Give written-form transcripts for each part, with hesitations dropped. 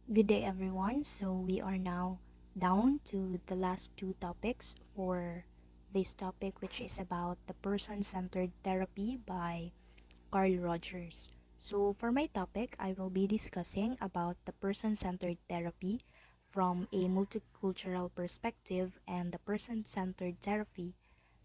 Good day, everyone. So, we are now down to the last two topics for this topic, which is about the person centered therapy by Carl Rogers. So, for my topic, I will be discussing about the person centered therapy from a multicultural perspective and the person centered therapy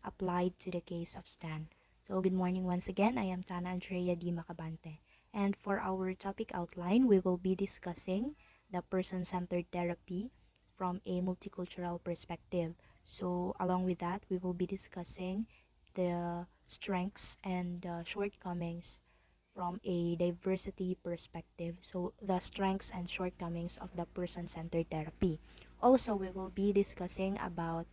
applied to the case of Stan. So, good morning once again. I am Tana Andrea D. Macabante. And for our topic outline, we will be discussing the person centered therapy from a multicultural perspective. So, along with that, we will be discussing the strengths and shortcomings from a diversity perspective. So, the strengths and shortcomings of the person centered therapy. Also, we will be discussing about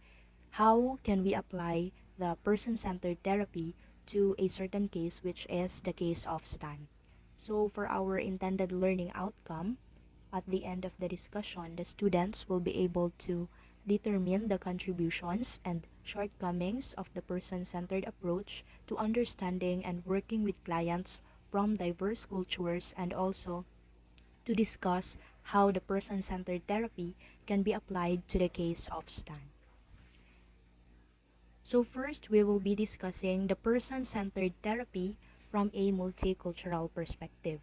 how can we apply the person-centered therapy to a certain case, which is the case of Stan. So for our intended learning outcome, at the end of the discussion, the students will be able to determine the contributions and shortcomings of the person-centered approach to understanding and working with clients from diverse cultures, and also to discuss how the person-centered therapy can be applied to the case of Stan. So first, we will be discussing the person-centered therapy from a multicultural perspective.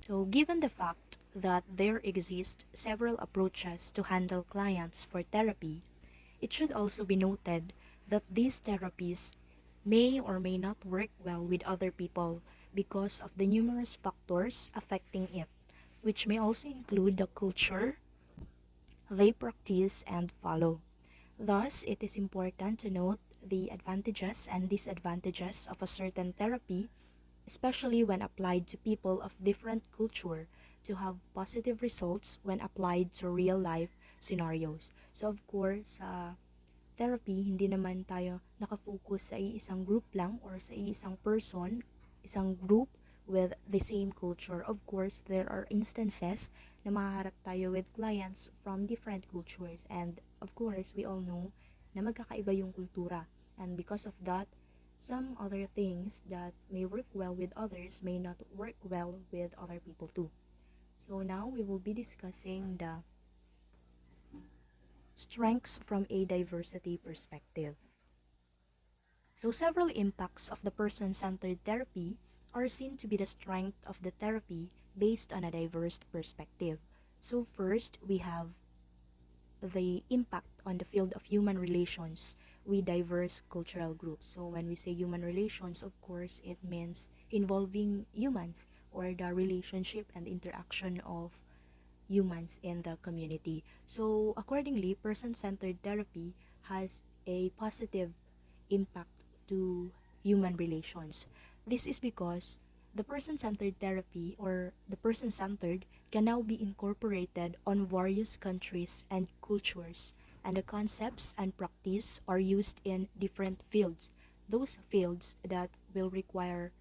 So given the fact that there exist several approaches to handle clients for therapy, it should also be noted that these therapies may or may not work well with other people because of the numerous factors affecting it, which may also include the culture they practice and follow. Thus, it is important to note the advantages and disadvantages of a certain therapy, especially when applied to people of different culture, to have positive results when applied to real-life scenarios. So of course, therapy, hindi naman tayo nakafocus sa isang group lang or sa isang person, isang group with the same culture. Of course, there are instances na mahaharap tayo with clients from different cultures, and of course, we all know na magkakaiba yung kultura. And because of that, some other things that may work well with others may not work well with other people too. So now we will be discussing the strengths from a diversity perspective. So several impacts of the person-centered therapy are seen to be the strength of the therapy based on a diverse perspective. So first, we have the impact on the field of human relations with diverse cultural groups. So when we say human relations, of course, it means involving humans or the relationship and interaction of humans in the community. So accordingly, person-centered therapy has a positive impact to human relations. This is because the person-centered therapy or the person-centered can now be incorporated on various countries and cultures, and the concepts and practice are used in different fields, those fields that will require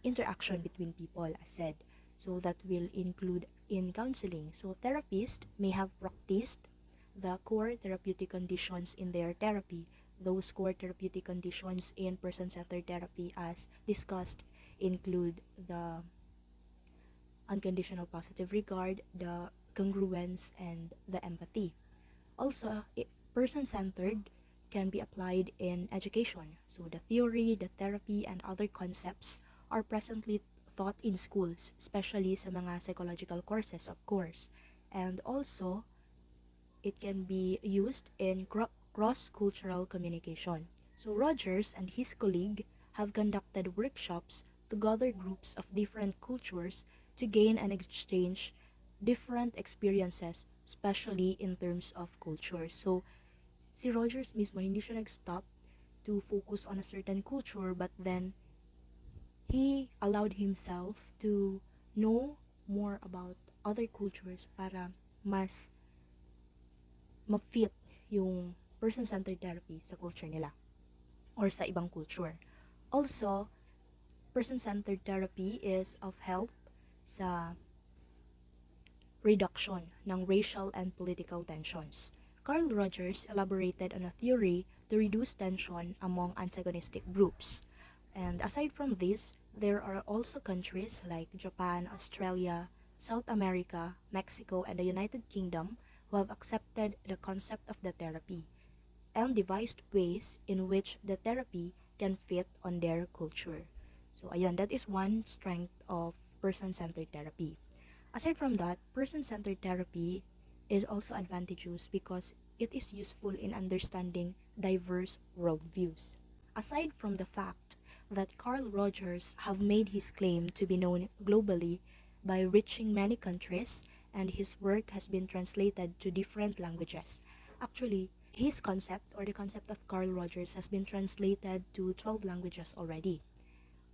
interaction between people, as said. So that will include in counseling. So therapists may have practiced the core therapeutic conditions in their therapy. Those core therapeutic conditions in person-centered therapy, as discussed, include the unconditional positive regard, the congruence, and the empathy. Also, person-centered can be applied in education. So the theory, the therapy, and other concepts are presently taught in schools, especially sa mga psychological courses, of course. And also, it can be used in cross-cultural communication. So Rogers and his colleague have conducted workshops to gather groups of different cultures to gain and exchange different experiences, especially in terms of culture. So si Rogers mismo hindi siya nag-stop to focus on a certain culture, but then he allowed himself to know more about other cultures para mas ma-fit yung person-centered therapy sa culture nila or sa ibang culture. Also, person-centered therapy is of help sa reduction ng racial and political tensions. Carl Rogers elaborated on a theory to reduce tension among antagonistic groups. And aside from this, there are also countries like Japan, Australia, South America, Mexico, and the United Kingdom who have accepted the concept of the therapy and devised ways in which the therapy can fit on their culture. So ayun, that is one strength of person-centered therapy. Aside from that, person-centered therapy is also advantageous because it is useful in understanding diverse worldviews. Aside from the fact that Carl Rogers have made his claim to be known globally by reaching many countries and his work has been translated to different languages. Actually, his concept or the concept of Carl Rogers has been translated to 12 languages already.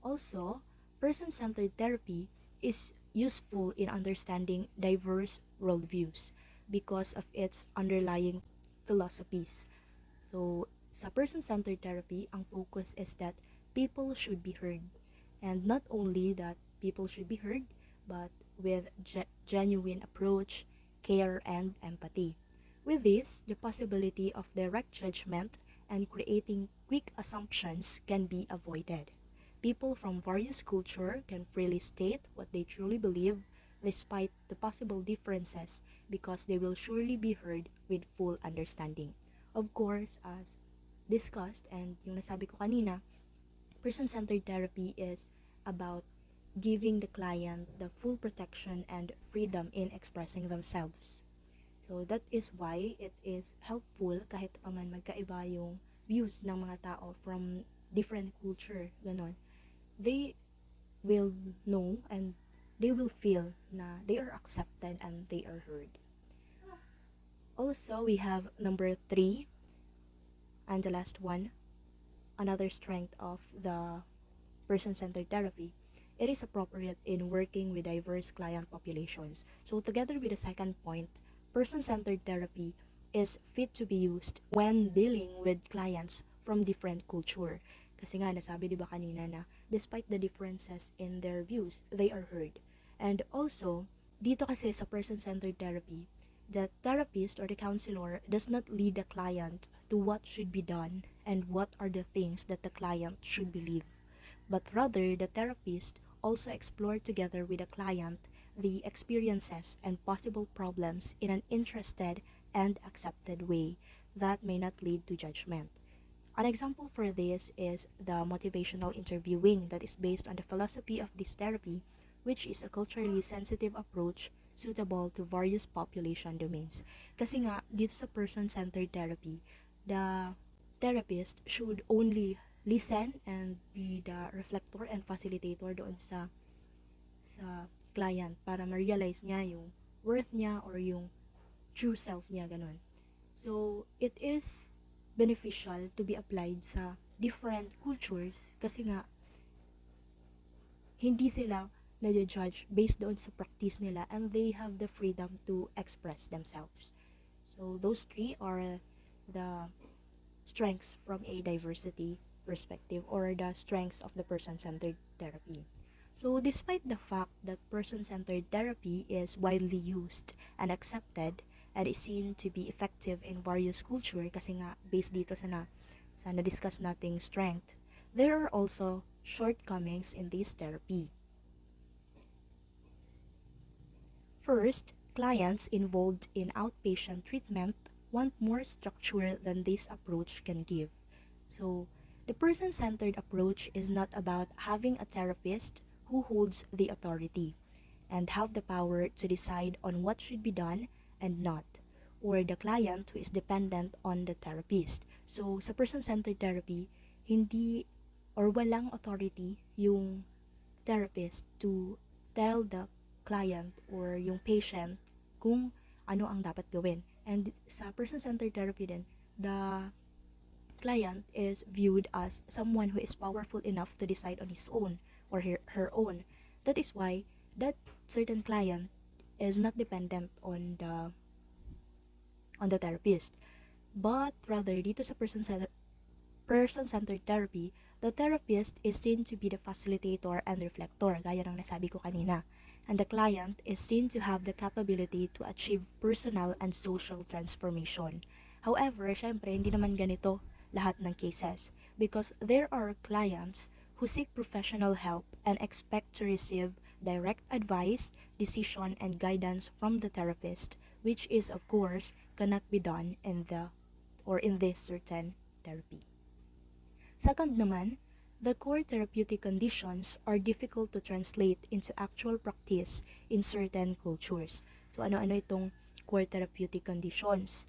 Also, person-centered therapy is useful in understanding diverse worldviews because of its underlying philosophies. So, sa person-centered therapy, ang focus is that people should be heard. And not only that people should be heard, but with genuine approach, care, and empathy. With this, the possibility of direct judgment and creating quick assumptions can be avoided. People from various cultures can freely state what they truly believe despite the possible differences because they will surely be heard with full understanding. Of course, as discussed and yung nasabi ko kanina, person-centered therapy is about giving the client the full protection and freedom in expressing themselves. So that is why it is helpful kahit pa man magkaiba yung views ng mga tao from different culture, ganon. They will know and they will feel na they are accepted and they are heard. Also, we have number 3 and the last one, another strength of the person-centered therapy. It is appropriate in working with diverse client populations. So together with the second point, person-centered therapy is fit to be used when dealing with clients from different culture. Kasi nga, nasabi di ba kanina na despite the differences in their views, they are heard. And also, dito kasi sa person-centered therapy, the therapist or the counselor does not lead the client to what should be done and what are the things that the client should believe. But rather, the therapist also explore together with the client the experiences and possible problems in an interested and accepted way that may not lead to judgment. An example for this is the motivational interviewing that is based on the philosophy of this therapy, which is a culturally sensitive approach suitable to various population domains. Kasi nga, dito sa person-centered therapy, the therapist should only listen and be the reflector and facilitator doon sa client para ma-realize niya yung worth niya or yung true self niya, ganun. So, it is beneficial to be applied sa different cultures kasi nga hindi sila na-judge based doon sa practice nila and they have the freedom to express themselves. So, those 3 are the strengths from a diversity perspective or the strengths of the person-centered therapy. So, despite the fact that person-centered therapy is widely used and accepted and is seen to be effective in various culture kasi nga based dito sa na-discuss nating strength, there are also shortcomings in this therapy. First, clients involved in outpatient treatment want more structure than this approach can give. So, the person-centered approach is not about having a therapist who holds the authority and have the power to decide on what should be done and not, or the client who is dependent on the therapist. So, sa person-centered therapy, hindi or walang authority yung therapist to tell the client or yung patient kung ano ang dapat gawin. And sa person-centered therapy din, the client is viewed as someone who is powerful enough to decide on his own or her own. That is why that certain client is not dependent on the therapist. But rather, dito sa person-centered therapy, the therapist is seen to be the facilitator and reflector, gaya ng nasabi ko kanina. And the client is seen to have the capability to achieve personal and social transformation. However, syempre, hindi naman ganito lahat ng cases because there are clients who seek professional help and expect to receive direct advice, decision, and guidance from the therapist, which is of course cannot be done in this certain therapy. Second naman, the core therapeutic conditions are difficult to translate into actual practice in certain cultures. So ano-ano itong core therapeutic conditions?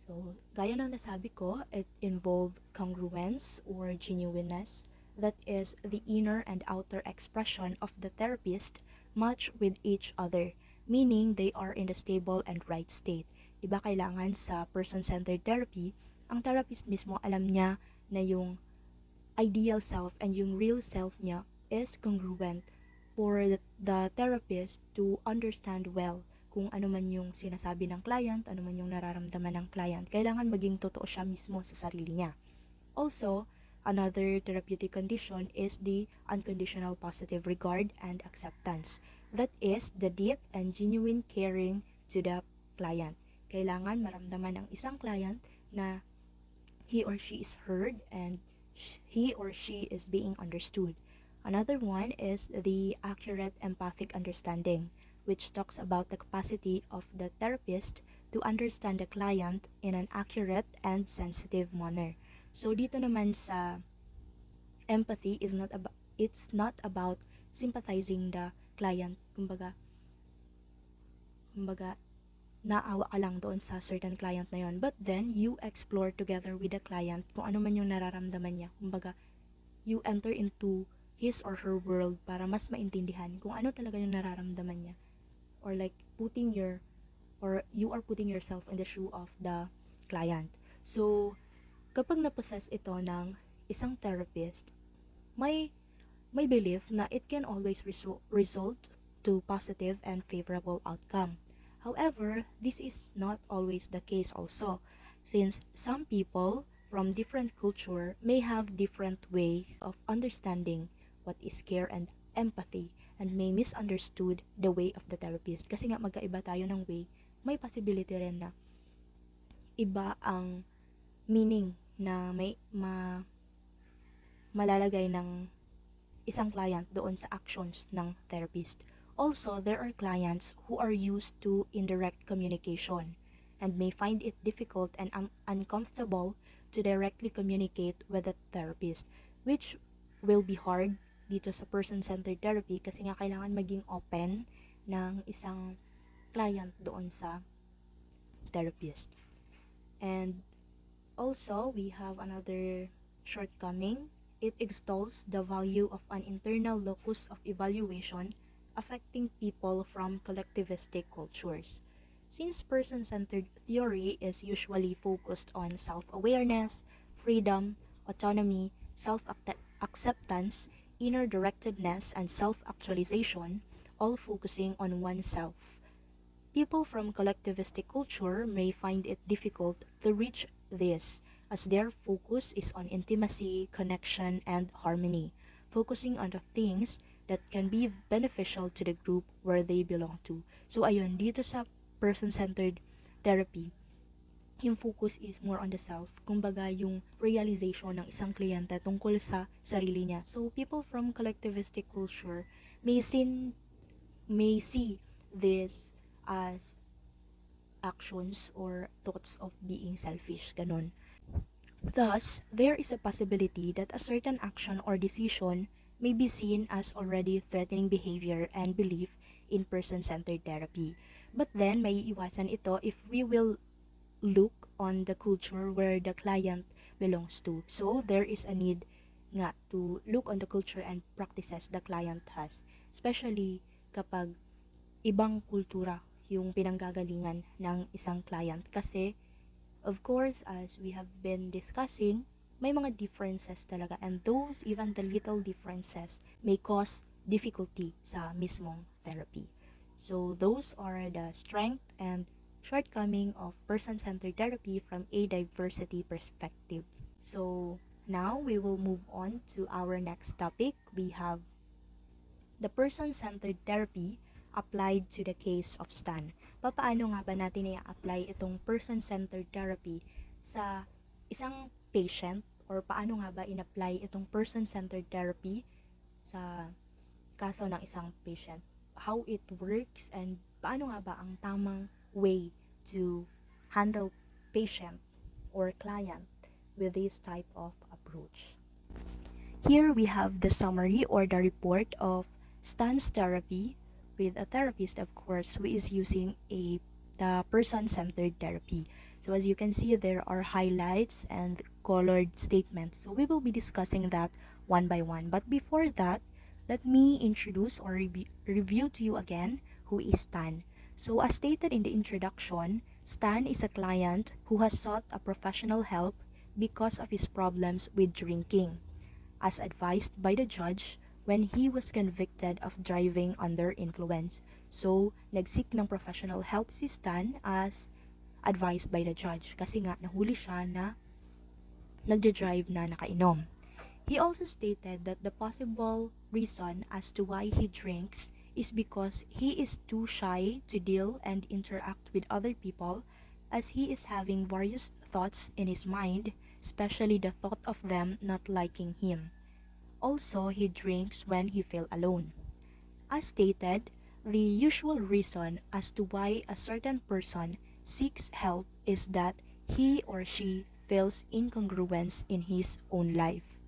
So, gaya ng nasabi ko, it involved congruence or genuineness, that is, the inner and outer expression of the therapist match with each other, meaning they are in the stable and right state. Diba kailangan sa person-centered therapy, ang therapist mismo alam niya na yung ideal self and yung real self niya is congruent for the therapist to understand well kung ano man yung sinasabi ng client, ano man yung nararamdaman ng client. Kailangan maging totoo siya mismo sa sarili niya. Also, another therapeutic condition is the unconditional positive regard and acceptance. That is the deep and genuine caring to the client. Kailangan maramdaman ng isang client na he or she is heard and he or she is being understood. Another one is the accurate empathic understanding, which talks about the capacity of the therapist to understand the client in an accurate and sensitive manner. So dito naman sa empathy it's not about sympathizing the client. Kumbaga naawa ka lang doon sa certain client na yon. But then you explore together with the client kung ano man yung nararamdaman niya. Kumbaga you enter into his or her world para mas maintindihan kung ano talaga yung nararamdaman niya. Or like you are putting yourself in the shoe of the client. So, kapag na-possess ito ng isang therapist, may belief na it can always result to positive and favorable outcome. However, this is not always the case also, since some people from different culture may have different ways of understanding what is care and empathy, and may misunderstood the way of the therapist. Kasi nga magkaiba tayo ng way, may possibility rin na iba ang meaning na malalagay ng isang client doon sa actions ng therapist. Also, there are clients who are used to indirect communication and may find it difficult and uncomfortable to directly communicate with the therapist, which will be hard dito sa person-centered therapy kasi nga kailangan maging open ng isang client doon sa therapist. And also, we have another shortcoming. It extols the value of an internal locus of evaluation affecting people from collectivistic cultures. Since person-centered theory is usually focused on self-awareness, freedom, autonomy, self-acceptance, inner directedness, and self-actualization, all focusing on oneself. People from collectivistic culture may find it difficult to reach this, as their focus is on intimacy, connection, and harmony, focusing on the things that can be beneficial to the group where they belong to. So ayun, dito sa person-centered therapy, yung focus is more on the self. Kumbaga, yung realization ng isang kliyente tungkol sa sarili niya. So, people from collectivistic culture may see this as actions or thoughts of being selfish. Ganon. Thus, there is a possibility that a certain action or decision may be seen as already threatening behavior and belief in person-centered therapy. But then, may iwasan ito if we will look on the culture where the client belongs to. So, there is a need nga to look on the culture and practices the client has. Especially kapag ibang kultura yung pinanggagalingan ng isang client. Kasi, of course, as we have been discussing, may mga differences talaga. And those, even the little differences, may cause difficulty sa mismong therapy. So, those are the strength and shortcoming of person-centered therapy from a diversity perspective. So, now we will move on to our next topic. We have the person-centered therapy applied to the case of Stan. Papaano nga ba natin i-apply itong person-centered therapy sa isang patient, or paano nga ba in-apply itong person-centered therapy sa kaso ng isang patient, how it works, and paano nga ba ang tamang way to handle patient or client with this type of approach. Here we have the summary or the report of stance therapy with a therapist, of course, who is using the person-centered therapy. So as you can see, there are highlights and colored statements. So we will be discussing that one by one. But before that, let me introduce or review to you again who is Stan. So as stated in the introduction, Stan is a client who has sought a professional help because of his problems with drinking, as advised by the judge when he was convicted of driving under influence. So, nag-seek ng professional help si Stan as advised by the judge kasi nga nahuli siya na nagja-drive na nakainom. He also stated that the possible reason as to why he drinks is because he is too shy to deal and interact with other people, as he is having various thoughts in his mind, especially the thought of them not liking him. Also, he drinks when he feels alone. As stated, the usual reason as to why a certain person seeks help is that he or she feels incongruence in his own life.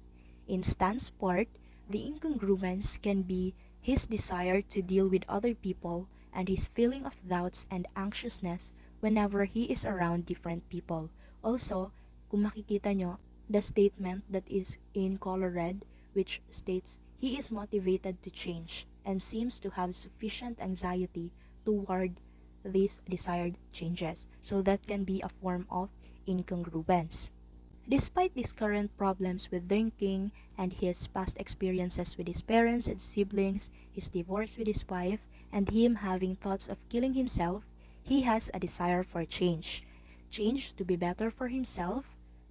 In Stan's part, the incongruence can be his desire to deal with other people and his feeling of doubts and anxiousness whenever he is around different people. Also, kung makikita nyo, the statement that is in color red, which states he is motivated to change and seems to have sufficient anxiety toward these desired changes. So that can be a form of incongruence. Despite these current problems with drinking and his past experiences with his parents and siblings, his divorce with his wife, and him having thoughts of killing himself, he has a desire for change. Change to be better for himself,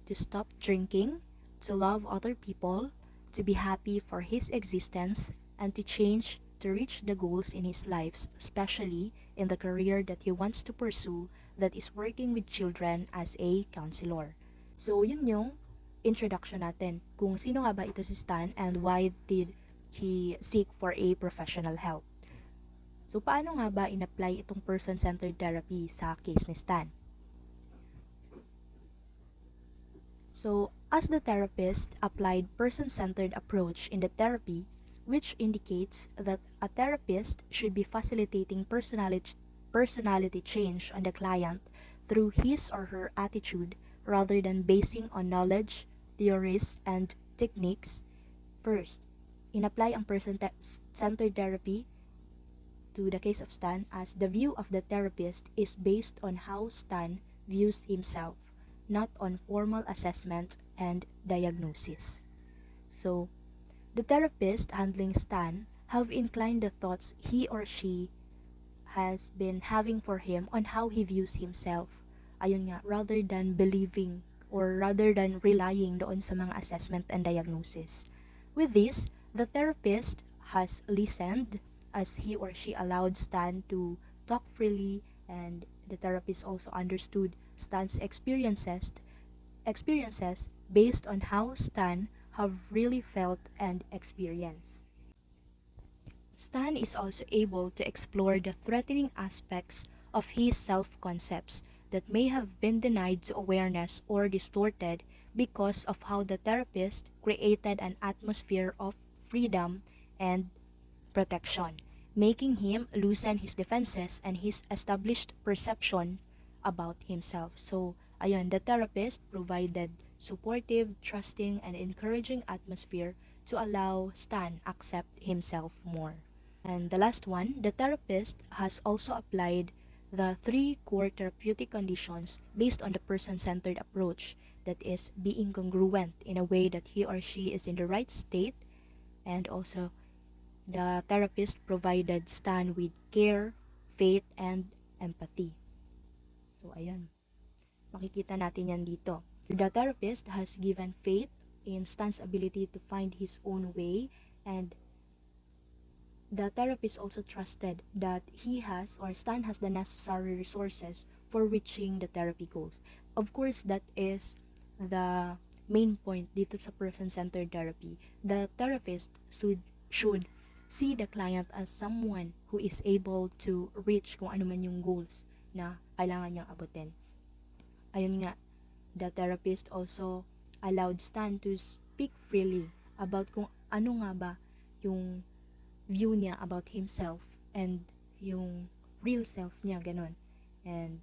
to stop drinking, to love other people, to be happy for his existence, and to change to reach the goals in his life, especially in the career that he wants to pursue, that is working with children as a counselor. So, yun yung introduction natin kung sino nga ba ito si Stan and why did he seek for a professional help. So, paano nga ba in-apply itong person-centered therapy sa case ni Stan? So, as the therapist applied person-centered approach in the therapy, which indicates that a therapist should be facilitating personality change on the client through his or her attitude rather than basing on knowledge, theories, and techniques. First, in-apply ang person-centered therapy to the case of Stan as the view of the therapist is based on how Stan views himself, not on formal assessment and diagnosis. So, the therapist handling Stan have inclined the thoughts he or she has been having for him on how he views himself. Ayun nga, rather than believing or rather than relying doon sa mga assessment and diagnosis. With this, the therapist has listened as he or she allowed Stan to talk freely, and the therapist also understood Stan's experiences based on how Stan have really felt and experienced. Stan is also able to explore the threatening aspects of his self-concepts that may have been denied to awareness or distorted because of how the therapist created an atmosphere of freedom and protection, making him loosen his defenses and his established perception about himself. So, ayun, the therapist provided supportive, trusting, and encouraging atmosphere to allow Stan accept himself more. And the last one, the therapist has also applied the 3 core therapeutic conditions based on the person-centered approach, that is being congruent in a way that he or she is in the right state, and also the therapist provided Stan with care, faith, and empathy. So, ayan. Makikita natin yan dito. The therapist has given faith in Stan's ability to find his own way, and the therapist also trusted that he has or Stan has the necessary resources for reaching the therapy goals. Of course, that is the main point dito sa person-centered therapy. The therapist should see the client as someone who is able to reach kung ano man yung goals na kailangan niyang abutin. Ayun nga, the therapist also allowed Stan to speak freely about kung ano nga ba yung view niya about himself and yung real self niya, ganun. And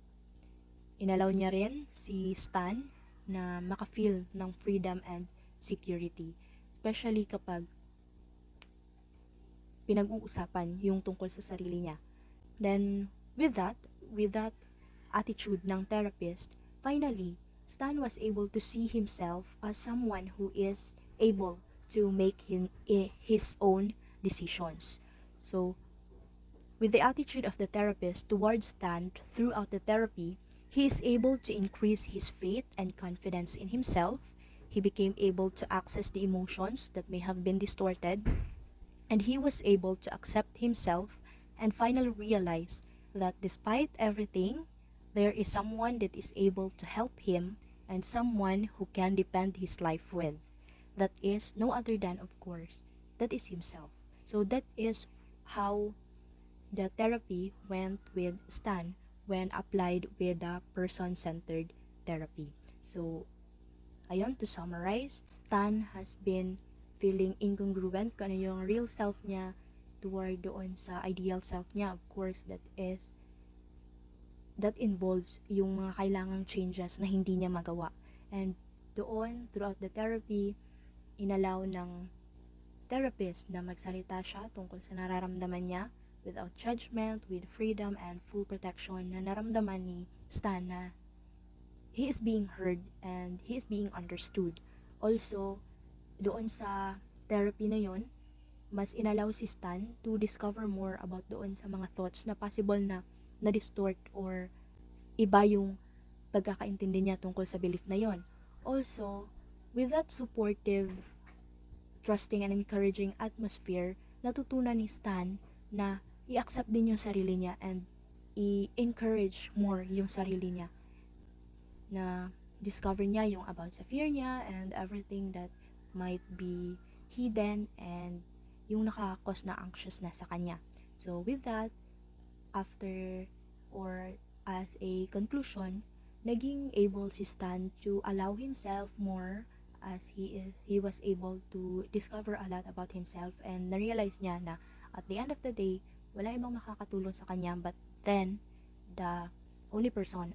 inalaw niya rin si Stan na maka-feel ng freedom and security, especially kapag pinag-uusapan yung tungkol sa sarili niya. Then, with that attitude ng therapist, finally, Stan was able to see himself as someone who is able to make his own decisions. So, with the attitude of the therapist towards Stan throughout the therapy, he is able to increase his faith and confidence in himself. He became able to access the emotions that may have been distorted, and he was able to accept himself and finally realize that despite everything, there is someone that is able to help him and someone who can depend his life with. That is no other than, of course, that is himself. So that is how the therapy went with Stan when applied with the person-centered therapy. So, ayun, to summarize, Stan has been feeling incongruent kung ano yung real self niya toward doon sa ideal self niya. Of course, that involves yung mga kailangang changes na hindi niya magawa. And doon, throughout the therapy, inalaw ng therapist na magsalita siya tungkol sa nararamdaman niya without judgment, with freedom and full protection, na naramdaman ni Stan na he is being heard and he is being understood. Also, doon sa therapy na yon, mas inalaw si Stan to discover more about doon sa mga thoughts na possible na na-distort or iba yung pagkakaintindi niya tungkol sa belief na yon. Also, with that supportive, trusting and encouraging atmosphere, natutunan ni Stan na i-accept din yung sarili niya and i-encourage more yung sarili niya. Na discover niya yung about sa fear niya and everything that might be hidden and yung nakakos na anxiousness sa kanya. So with that, after or as a conclusion, naging able si Stan to allow himself more as he was able to discover a lot about himself and na-realize niya na at the end of the day, wala ibang makakatulong sa kanya but then the only person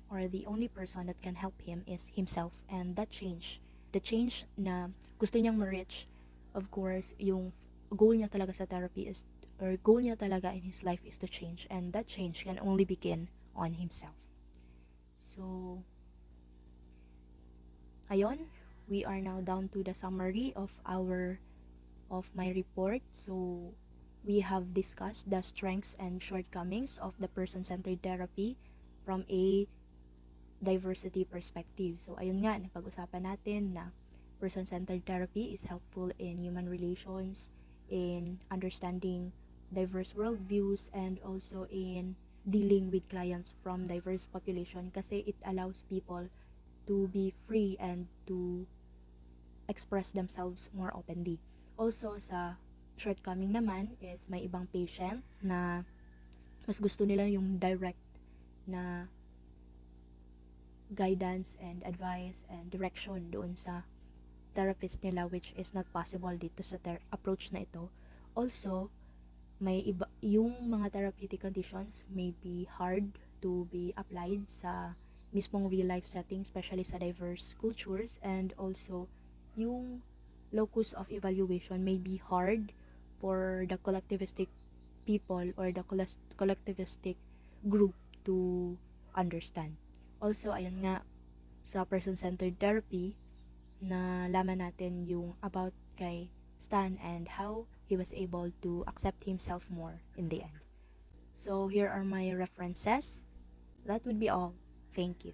that can help him is himself. And that change, the change na gusto niyang ma-reach, of course, yung goal niya talaga sa therapy is, or goal niya talaga in his life is to change, and that change can only begin on himself. So, ayun, we are now down to the summary of my report. So, we have discussed the strengths and shortcomings of the person-centered therapy from a diversity perspective. So, ayun nga, napag-usapan natin na person-centered therapy is helpful in human relations, in understanding diverse worldviews, and also in dealing with clients from diverse population kasi it allows people to be free and to express themselves more openly. Also, sa shortcoming naman is may ibang patient na mas gusto nila yung direct na guidance and advice and direction doon sa therapist nila, which is not possible dito sa approach na ito. Also, may iba yung mga therapeutic conditions may be hard to be applied sa mismong real life setting, especially sa diverse cultures, and also yung locus of evaluation may be hard for the collectivistic people or the collectivistic group to understand. Also, ayun nga, sa person-centered therapy, na laman natin yung about kay Stan and how he was able to accept himself more in the end. So, here are my references. That would be all. Thank you.